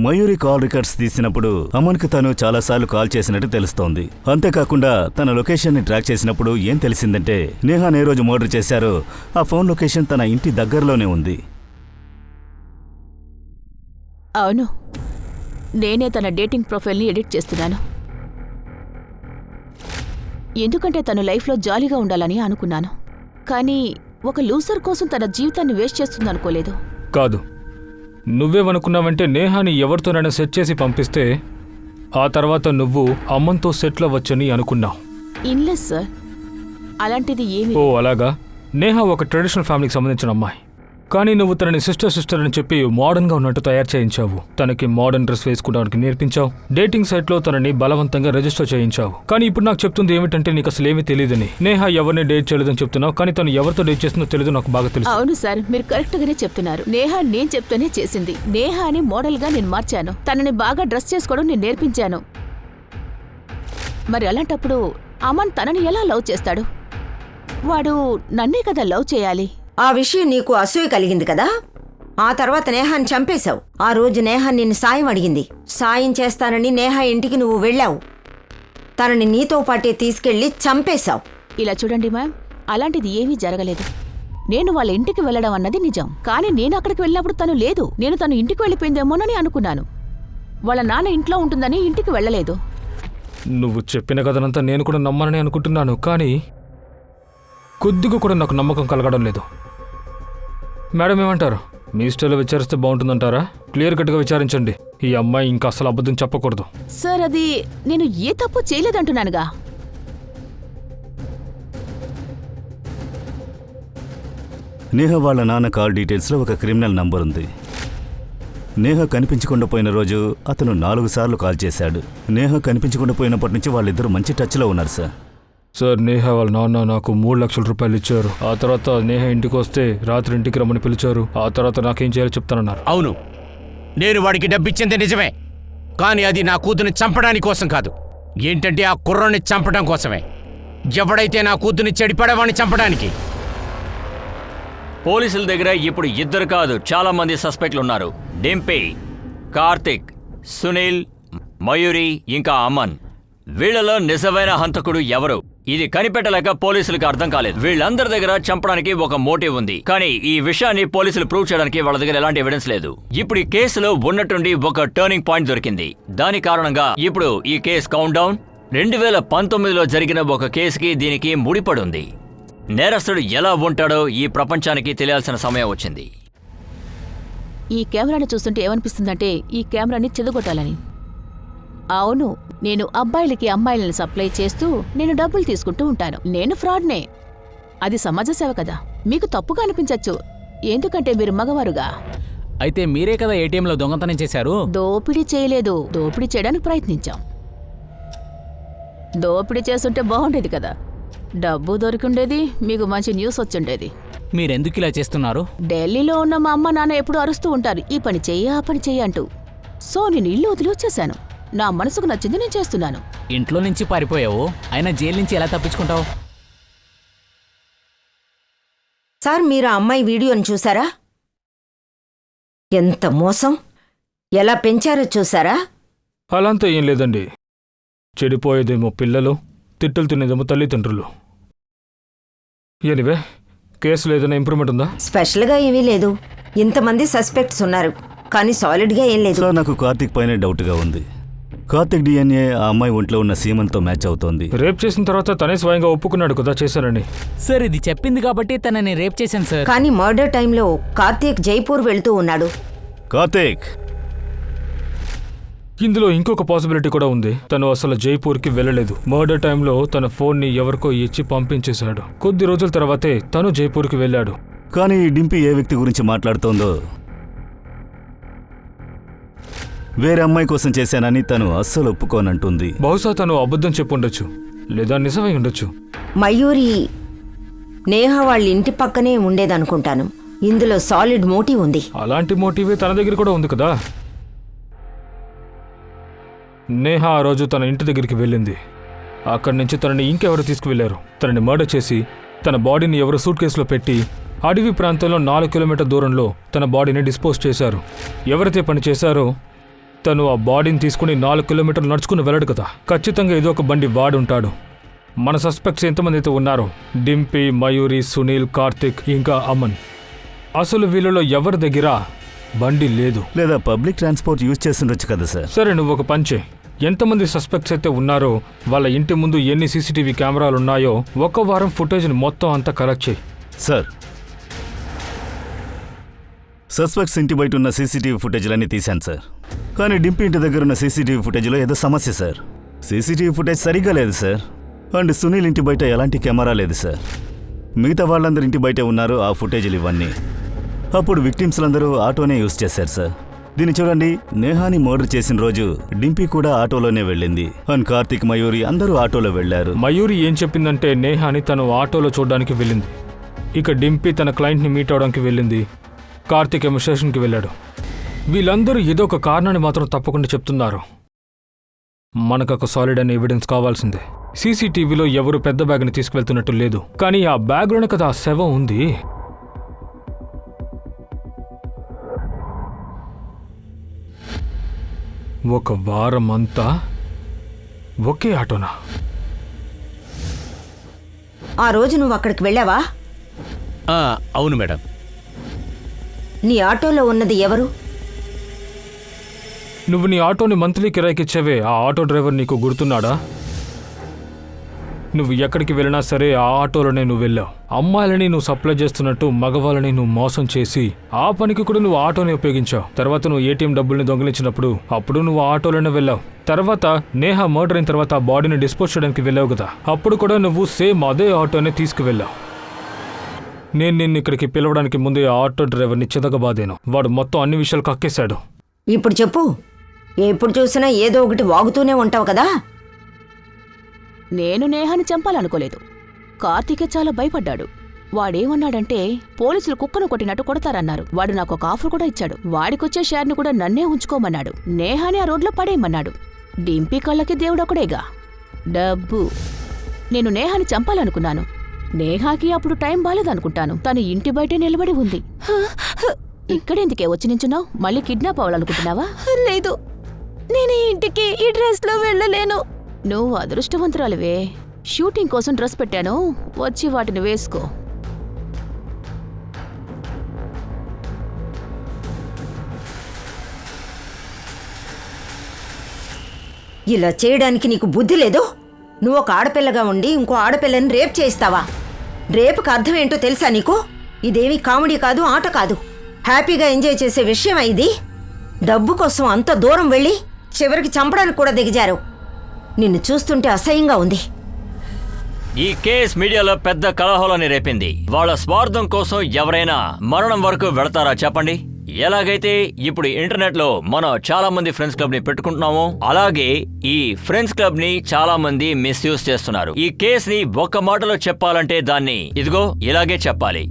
మయూరి కాల్ రికార్డ్స్ తీసినప్పుడు అమన్కి తను చాలాసార్లు కాల్ చేసినట్టు తెలుస్తోంది. అంతేకాకుండా తన లొకేషన్ని ట్రాక్ చేసినప్పుడు ఏం తెలిసిందంటే నేహాని ఏ రోజు మర్డర్ చేశారో ఆ ఫోన్ లొకేషన్ తన ఇంటి దగ్గరలోనే ఉంది. అవును, నేనే తన డేటింగ్ ప్రొఫైల్ని ఎడిట్ చేస్తున్నాను. ఎందుకంటే తను లైఫ్లో జాలీగా ఉండాలని అనుకున్నాను. కానీ ఒక లూసర్ కోసం తన జీవితాన్ని వేస్ట్ చేస్తుందనుకోలేదు. కాదు, నువ్వేమనుకున్నావంటే నేహాని ఎవరితోనైనా సెట్ చేసి పంపిస్తే ఆ తర్వాత నువ్వు అమ్మంతో సెటిల్ అవ్వచ్చని అనుకున్నావు. ఇన్లెస్ సార్, అలాంటిది ఏమి. ఓ అలాగా. నేహ ఒక ట్రెడిషనల్ ఫ్యామిలీకి సంబంధించిన అమ్మాయి. కానీ నువ్వు తనని సిస్టర్ అని చెప్పి మోడర్న్గా ఉన్నట్టు తయారు చేయించావు. తనకి మోడర్న్ డ్రెస్ వేసుకోవడానికి నేర్పించావు. డేటింగ్ సైట్లో తనని బలవంతంగా రిజిస్టర్ చేయించావు. కానీ ఇప్పుడు నాకు చెప్తుంది ఏమిటంటే నీకు అసలు ఏమీ తెలియదని. నేహ ఎవరిని డేట్ చేయలేదని చెప్తున్నావు, కానీ తను ఎవరితో డేట్ చేస్తుందో తెలియదు నాకు బాగా తెలుసు. అవును సార్, మీరు కరెక్ట్ గానే చెప్తున్నారు. నేహ నేను చెప్తూనే చేసింది. నేహాని మోడల్ గా నేను మార్చాను. తనని బాగా డ్రెస్ చేసుకోవడం నేను నేర్పించాను. మరి అలాంటప్పుడు అమన్ తనని ఎలా లవ్ చేస్తాడు? వాడు నన్నే కదా లవ్ చేయాలి. ఆ విషయం నీకు అసూయ కలిగింది కదా. ఆ తర్వాత నేహాన్ని చంపేశావు. ఆ రోజు నేహ నిన్ను సాయం అడిగింది. సాయం చేస్తానని నేహ ఇంటికి నువ్వు వెళ్ళావు. తనని నీతో పాటే తీసుకెళ్లి చంపేశావు. ఇలా చూడండి మ్యామ్, అలాంటిది ఏమీ జరగలేదు. నేను వాళ్ళ ఇంటికి వెళ్ళడం అన్నది నిజం. కానీ నేను అక్కడికి వెళ్ళినప్పుడు తను లేదు. నేను తను ఇంటికి వెళ్ళిపోయిందేమోనని అనుకున్నాను. వాళ్ళ నాన్న ఇంట్లో ఉంటుందని ఇంటికి వెళ్ళలేదు. నువ్వు చెప్పిన కథనంతా నేను కూడా నమ్మనని అనుకుంటున్నాను, కానీ కొద్దిగా కూడా నాకు నమ్మకం కలగడం లేదు. మేడం ఏమంటారు? మీ స్టైల్లో విచారిస్తే బాగుంటుందంటారా? క్లియర్ కట్గా విచారించండి. ఈ అమ్మాయి ఇంకా అసలు అబద్ధం చెప్పకూడదు. సార్, అది నేను ఏ తప్పు చేయలేదంటున్నానుగా. నేహ వాళ్ళ నాన్న కాల్ డీటెయిల్స్లో ఒక క్రిమినల్ నంబర్ ఉంది. నేహ కనిపించకుండా పోయిన రోజు అతను 4 సార్లు కాల్ చేశాడు. నేహ కనిపించకుండా పోయినప్పటి నుంచి వాళ్ళిద్దరూ మంచి టచ్లో ఉన్నారు సార్. సార్, నేహ వాళ్ళ నాన్న నాకు 3 లక్షల రూపాయలు ఇచ్చారు. ఆ తర్వాత నేహ ఇంటికి వస్తే రాత్రి ఇంటికి రమ్మని పిలిచారు. ఆ తర్వాత నాకేం చేయాలో చెప్తానన్నారు. అవును, నేను వాడికి డబ్బిచ్చింది నిజమే, కానీ అది నా కూతుర్ని చంపడానికి కోసం కాదు. ఏంటంటే ఆ కుర్రాన్ని చంపడం కోసమే. ఎవడైతే నా కూతుర్ని చెడిపడేవాడిని చంపడానికి. పోలీసుల దగ్గర ఇప్పుడు 2 కాదు, చాలా మంది సస్పెక్ట్లు ఉన్నారు. డింపీ, కార్తిక్, సునీల్, మయూరి, ఇంకా అమన్. వీళ్లలో నిజమైన హంతకుడు ఎవరు? ఇది కనిపెట్టలేక పోలీసులకు అర్థం కాలేదు. వీళ్ళందరి దగ్గర చంపడానికి ఒక మోటివ్ ఉంది, కానీ ఈ విషయాన్ని పోలీసులు ప్రూవ్ చేయడానికి వాళ్ళ దగ్గర ఎలాంటి ఎవిడెన్స్ లేదు. ఇప్పుడు ఈ కేసులో ఉన్నట్టుండి ఒక టర్నింగ్ పాయింట్ దొరికింది. దాని కారణంగా ఇప్పుడు ఈ కేసు కౌంట్ డౌన్ 2019లో జరిగిన ఒక కేసుకి దీనికి ముడిపడి ఉంది. నేరస్తుడు ఎలా ఉంటాడో ఈ ప్రపంచానికి తెలియాల్సిన సమయం వచ్చింది. ఈ కెమెరాని చూస్తుంటే ఏమనిపిస్తుందంటే ఈ కెమెరాని చెదగొట్టాలని. అవును, నేను అబ్బాయిలకి అమ్మాయిలను సప్లై చేస్తూ నేను డబ్బులు తీసుకుంటూ ఉంటాను. నేను ఫ్రాడ్నే. అది సమాజ సేవ కదా. మీకు తప్పుగా అనిపించచ్చు, ఎందుకంటే మీరు మగవారుగా. అయితే మీరే కదా ఏటీఎంలో దొంగతనం చేశారు? దోపిడీ చేయలేదు, దోపిడీ చేయడానికి ప్రయత్నించాం. దోపిడీ చేస్తుంటే బాగుండేది కదా. డబ్బు దొరికిండేది, మీకు మంచి న్యూస్ వచ్చిండేది. మీరెందుకు ఇలా చేస్తున్నారు? ఢిల్లీలో ఉన్న మా అమ్మ నాన్న ఎప్పుడు అరుస్తూ ఉంటారు, ఈ పని చెయ్యి ఆ పని చెయ్యి అంటూ. సో నేను ఇల్లు వదిలి వచ్చేసాను. నా మనసుకు నచ్చింది నేను చేస్తున్నాను. ఇంట్లో నుంచి పారిపోయావు, అయినా జైలు నుంచి ఎలా తప్పించుకుంటావు? సార్, మీరు ఆ అమ్మాయి వీడియోని చూసారా? ఎంత మోసం! ఎలా పెంచారో చూసారా? అలాంతా ఏం లేదండి. చెడిపోయేదేమో పిల్లలు, తిట్టులు తినేదేమో తల్లిదండ్రులు. ఎనివే, కేసులో ఏదైనా ఇంప్రూవ్మెంట్ ఉందా? స్పెషల్గా ఏమీ లేదు. ఇంతమంది సస్పెక్ట్స్ ఉన్నారు, కానీ సాలిడ్గా ఏం లేదు. సార్, నాకు కార్తీక్ పైన డౌట్గా ఉంది. కార్తీక్ డిఎన్ఏ ఆ అమ్మాయి ఒంట్లో ఉన్న సీమంతో మ్యాచ్ అవుతోంది. రేప్ చేసిన తర్వాత తనే స్వయంగా ఒప్పుకున్నాడు కదా చేశానని. సార్ ఇది చెప్పింది కాబట్టి తనని రేప్ చేశాను సార్. కానీ మర్డర్ టైంలో కార్తీక్ జైపూర్ వెళ్తూ ఉన్నాడు. కార్తీక్, ఇందులో ఇంకొక పాసిబిలిటీ కూడా ఉంది. తను అసలు జైపూర్కి వెళ్ళలేదు. మర్డర్ టైంలో తన ఫోన్ని ఎవరికో ఇచ్చి పంపించేశాడు. కొద్ది రోజుల తర్వాతే తను జైపూర్కి వెళ్ళాడు. కానీ ఈ డింపీ ఏ వ్యక్తి గురించి మాట్లాడుతోందో, వేరే అమ్మాయి కోసం చేశానని తను అస్సలు ఒప్పుకోనంటుంది. బహుశా తను అబద్ధం చెప్పుండొచ్చు, లేదా నిజమై ఉండొచ్చు. మయూరి నేహ వాళ్ళ ఇంటి పక్కనే ఉండేదనుకుంటాను. ఇందులో సాలిడ్ మోటివ్ ఉంది. అలాంటి మోటివే తన దగ్గర కూడా ఉంది కదా. నేహ ఆ రోజు తన ఇంటి దగ్గరికి వెళ్ళింది. అక్కడి నుంచి తనని ఇంకెవరు తీసుకువెళ్లారు. తనని మర్డర్ చేసి తన బాడీని ఎవరు సూట్ కేసులో పెట్టి అడవి ప్రాంతంలో 4 కిలోమీటర్ దూరంలో తన బాడీని డిస్పోజ్ చేశారు. ఎవరైతే పని చేశారో తను ఆ బాడీని తీసుకుని 4 కిలోమీటర్లు నడుచుకుని వెళ్ళడు కదా. ఖచ్చితంగా ఏదో ఒక బండి వాడుంటాడు. మన సస్పెక్ట్స్ ఎంతమంది అయితే ఉన్నారో, డింపీ, మయూరి, సునీల్, కార్తిక్, ఇంకా అమన్, అసలు వీళ్ళలో ఎవరి దగ్గర బండి లేదు. లేదా పబ్లిక్ ట్రాన్స్పోర్ట్ యూజ్ చేస్తుండొచ్చు కదా సార్. సరే, నువ్వు ఒక పంచే. ఎంతమంది సస్పెక్ట్స్ అయితే ఉన్నారో వాళ్ళ ఇంటి ముందు ఎన్ని సీసీటీవీ కెమెరాలు ఉన్నాయో ఒక వారం ఫుటేజ్ని మొత్తం అంతా కలెక్ట్ చేయి. సార్, సస్పెక్ట్స్ ఇంటి బయట ఉన్న సీసీటీవీ ఫుటేజ్లన్నీ తీశాను సార్. కానీ డింపీ ఇంటి దగ్గర ఉన్న సీసీటీవీ ఫుటేజ్లో ఏదో సమస్య సార్. సీసీటీవీ ఫుటేజ్ సరిగ్గా లేదు సార్. అండ్ సునీల్ ఇంటి బయట ఎలాంటి కెమెరా లేదు సార్. మిగతా వాళ్ళందరూ ఇంటి బయటే ఉన్నారు ఆ ఫుటేజ్లు ఇవన్నీ. అప్పుడు విక్టిమ్స్లందరూ ఆటోనే యూజ్ చేశారు సార్. దీన్ని చూడండి, నేహాని మర్డర్ చేసిన రోజు డింపీ కూడా ఆటోలోనే వెళ్ళింది. అండ్ కార్తిక్, మయూరి అందరూ ఆటోలో వెళ్లారు. మయూరి ఏం చెప్పిందంటే నేహాని తను ఆటోలో చూడడానికి వెళ్ళింది. ఇక డింపీ తన క్లయింట్ని మీట్ అవడానికి వెళ్ళింది. కార్తిక్ ఏమో స్టేషన్కి వెళ్ళాడు. వీళ్ళందరూ ఏదో ఒక కారణాన్ని మాత్రం తప్పకుండా చెప్తున్నారు. మనకొక సాలిడ్ అనే ఎవిడెన్స్ కావాల్సిందే. సీసీటీవీలో ఎవరు పెద్ద బ్యాగ్ని తీసుకువెళ్తున్నట్టు లేదు. కానీ ఆ బ్యాగ్లోనే కదా ఆ శవం ఉంది. ఒక వారం అంతా ఒకే ఆటోనా? ఆ రోజు నువ్వు అక్కడికి వెళ్ళావా? అవును మేడం. నీ ఆటోలో ఉన్నది ఎవరు? నువ్వు నీ ఆటోని మంత్లీ కిరాయికిచ్చావే, ఆ ఆటో డ్రైవర్ నీకు గుర్తున్నాడా? నువ్వు ఎక్కడికి వెళ్ళినా సరే ఆ ఆటోలోనే నువ్వు వెళ్ళావు. అమ్మాయిలని నువ్వు సప్లై చేస్తున్నట్టు మగవాళ్ళని నువ్వు మోసం చేసి ఆ పనికి కూడా నువ్వు ఆటోని ఉపయోగించావు. తర్వాత నువ్వు ఏటీఎం డబ్బుల్ని దొంగిలించినప్పుడు అప్పుడు నువ్వు ఆటోలోనే వెళ్ళావు. తర్వాత నేహ మర్డర్ అయిన తర్వాత ఆ బాడీని డిస్పోజ్ చేయడానికి వెళ్ళావు కదా, అప్పుడు కూడా నువ్వు సేమ్ అదే ఆటోనే తీసుకువెళ్ళావు. నేను నిన్ను ఇక్కడికి పిలవడానికి ముందే ఆ ఆటో డ్రైవర్ని చితకబాదాను. వాడు మొత్తం అన్ని విషయాలు కక్కేశాడు. ఇప్పుడు చెప్పు. ఎప్పుడు చూసినా ఏదో ఒకటి వాగుతూనే ఉంటావు కదా. నేను నేహాని చంపాలనుకోలేదు. కార్తీకే చాలా భయపడ్డాడు. వాడేమన్నాడంటే పోలీసులు కుక్కను కొట్టినట్టు కొడతారన్నారు. వాడు నాకు ఒక ఆఫర్ కూడా ఇచ్చాడు. వాడికొచ్చే షేర్ని కూడా నన్నే ఉంచుకోమన్నాడు. నేహాని ఆ రోడ్లో పడేయమన్నాడు. డింపీ కళ్ళకి దేవుడొకడేగా. డబ్బు. నేను నేహాని చంపాలనుకున్నాను. నేహాకి అప్పుడు టైం బాలేదనుకుంటాను. తను ఇంటి బయటే నిలబడి ఉంది. ఇక్కడెందుకే వచ్చి నించున్నావు? మళ్ళీ కిడ్నాప్ అవ్వాలనుకుంటున్నావా? లేదు, నేను ఈ ఇంటికి ఈ డ్రెస్లో వెళ్ళలేను. నువ్వు అదృష్టవంతురాలివే. షూటింగ్ కోసం డ్రెస్ పెట్టాను, వచ్చి వాటిని వేసుకో. ఇలా చేయడానికి నీకు బుద్ధి లేదు. నువ్వు ఒక ఆడపిల్లగా ఉండి ఇంకో ఆడపిల్లని రేప్ చేయిస్తావా? రేపుకి అర్థం ఏంటో తెలుసా నీకు? ఇదేమీ కామెడీ కాదు, ఆట కాదు. హ్యాపీగా ఎంజాయ్ చేసే విషయం ఇది. డబ్బు కోసం అంత దూరం వెళ్ళి చివరికి చంపడానికి కూడా దిగజారు. నిన్ను చూస్తుంటే అసహ్యంగా ఉంది. ఈ కేస్ మీడియాలో పెద్ద కలహోలని రేపింది. వాళ్ళ స్వార్థం కోసం ఎవరైనా మరణం వరకు వెళతారా చెప్పండి? ఎలాగైతే ఇప్పుడు ఇంటర్నెట్ లో మనం చాలా మంది ఫ్రెండ్స్ క్లబ్ ని పెట్టుకుంటున్నామో, అలాగే ఈ ఫ్రెండ్స్ క్లబ్ ని చాలా మంది మిస్యూజ్ చేస్తున్నారు. ఈ కేస్ ని ఒక్క మాటలో చెప్పాలంటే దాన్ని ఇదిగో ఇలాగే చెప్పాలి.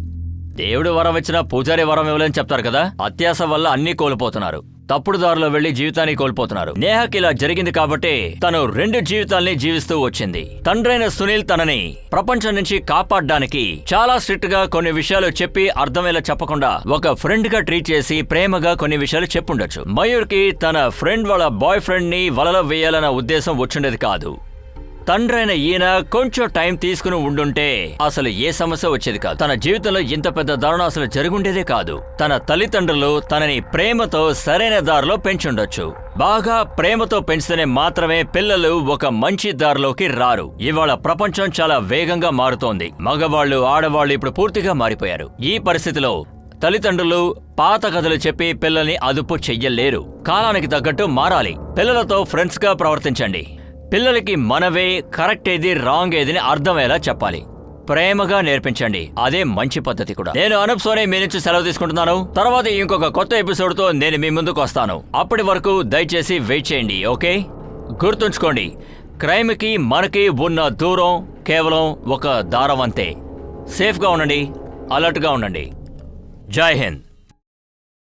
దేవుడు వరం ఇచ్చినా పూజారి వరం ఇవ్వలేని చెప్తారు కదా. అత్యాస వల్ల అన్నీ కోల్పోతున్నారు. తప్పుడు దారిలో వెళ్లి జీవితాన్ని కోల్పోతున్నారు. నేహకి ఇలా జరిగింది కాబట్టి తను 2 జీవితాల్ని జీవిస్తూ వచ్చింది. తండ్రైన సునీల్ తనని ప్రపంచం నుంచి కాపాడడానికి చాలా స్ట్రిక్ట్ గా కొన్ని విషయాలు చెప్పి అర్థమయ్యేలా చెప్పకుండా ఒక ఫ్రెండ్ గా ట్రీట్ చేసి ప్రేమగా కొన్ని విషయాలు చెప్పుండొచ్చు. మయూర్ కి తన ఫ్రెండ్ వాళ్ళ బాయ్ ఫ్రెండ్ ని వలలో వేయాలన్న ఉద్దేశం వచ్చుండేది కాదు. తండ్రైన ఈయన కొంచెం టైం తీసుకుని ఉండుంటే అసలు ఏ సమస్య వచ్చేది కాదు. తన జీవితంలో ఇంత పెద్ద దారుణం అసలు జరుగుండేదే కాదు. తన తల్లిదండ్రులు తనని ప్రేమతో సరైన దారిలో పెంచుండొచ్చు. బాగా ప్రేమతో పెంచితేనే మాత్రమే పిల్లలు ఒక మంచి దారిలోకి రారు. ఇవాళ ప్రపంచం చాలా వేగంగా మారుతోంది. మగవాళ్ళు ఆడవాళ్ళు ఇప్పుడు పూర్తిగా మారిపోయారు. ఈ పరిస్థితిలో తల్లిదండ్రులు పాత కథలు చెప్పి పిల్లల్ని అదుపు చెయ్యలేరు. కాలానికి తగ్గట్టు మారాలి. పిల్లలతో ఫ్రెండ్స్ గా ప్రవర్తించండి. పిల్లలకి మనవే కరెక్ట్ ఏది రాంగ్ ఏదిని అర్థమయ్యేలా చెప్పాలి. ప్రేమగా నేర్పించండి. అదే మంచి పద్ధతి కూడా. నేను అనూప్ సోనీ మీ నుంచి సెలవు తీసుకుంటున్నాను. తర్వాత ఇంకొక కొత్త ఎపిసోడ్ తో నేను మీ ముందుకు వస్తాను. అప్పటి వరకు దయచేసి వెయిట్ చేయండి. ఓకే, గుర్తుంచుకోండి, క్రైమ్ కి మనకి ఉన్న దూరం కేవలం ఒక దారం అంతే. సేఫ్ గా ఉండండి, అలర్ట్ గా ఉండండి. జై హింద్.